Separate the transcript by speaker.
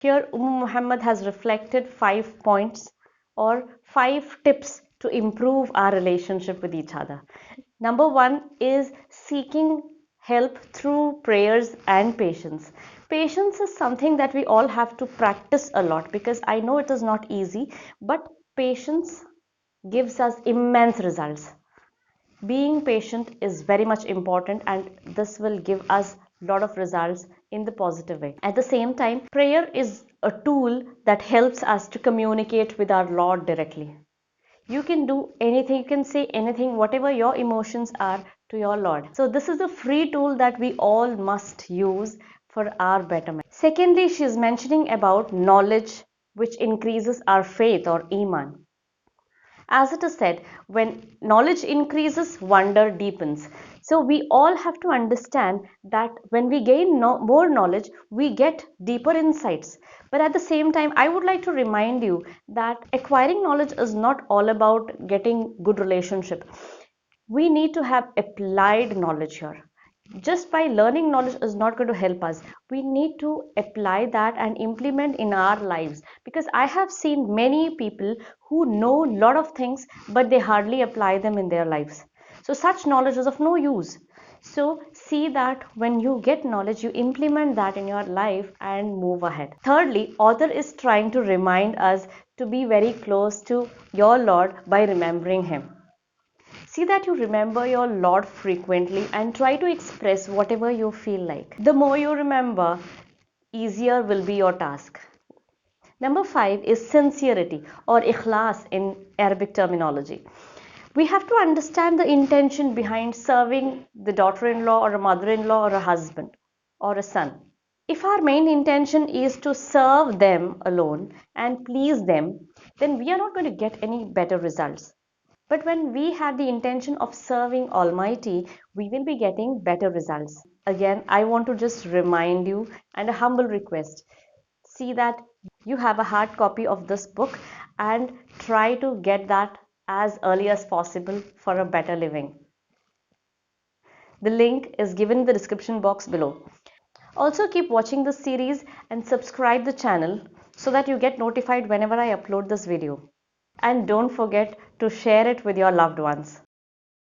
Speaker 1: Here, Muhammad has reflected 5 points or 5 tips to improve our relationship with each other. Number one is seeking help through prayers and patience. Patience is something that we all have to practice a lot, because I know it is not easy, but patience gives us immense results. Being patient is very much important, and this will give us a lot of results in the positive way. At the same time, prayer is a tool that helps us to communicate with our Lord directly. You can do anything, you can say anything, whatever your emotions are, to your Lord. So this is a free tool that we all must use for our betterment. Secondly, she is mentioning about knowledge, which increases our faith or iman. As it is said, when knowledge increases, wonder deepens. So we all have to understand that when we gain more knowledge, we get deeper insights. But at the same time, I would like to remind you that acquiring knowledge is not all about getting good relationship. We need to have applied knowledge here. Just by learning knowledge is not going to help us. We need to apply that and implement in our lives, because I have seen many people who know a lot of things but they hardly apply them in their lives. So such knowledge is of no use. So see that when you get knowledge, you implement that in your life and move ahead. Thirdly, author is trying to remind us to be very close to your Lord by remembering him. See that you remember your Lord frequently and try to express whatever you feel like. The more you remember, easier will be your task. Number 5 is sincerity or ikhlas in Arabic terminology. We have to understand the intention behind serving the daughter-in-law or a mother-in-law or a husband or a son. If our main intention is to serve them alone and please them, then we are not going to get any better results. But when we have the intention of serving Almighty, we will be getting better results. Again, I want to just remind you and a humble request. See that you have a hard copy of this book and try to get that as early as possible for a better living. The link is given in the description box below. Also keep watching this series and subscribe the channel so that you get notified whenever I upload this video. And don't forget to share it with your loved ones.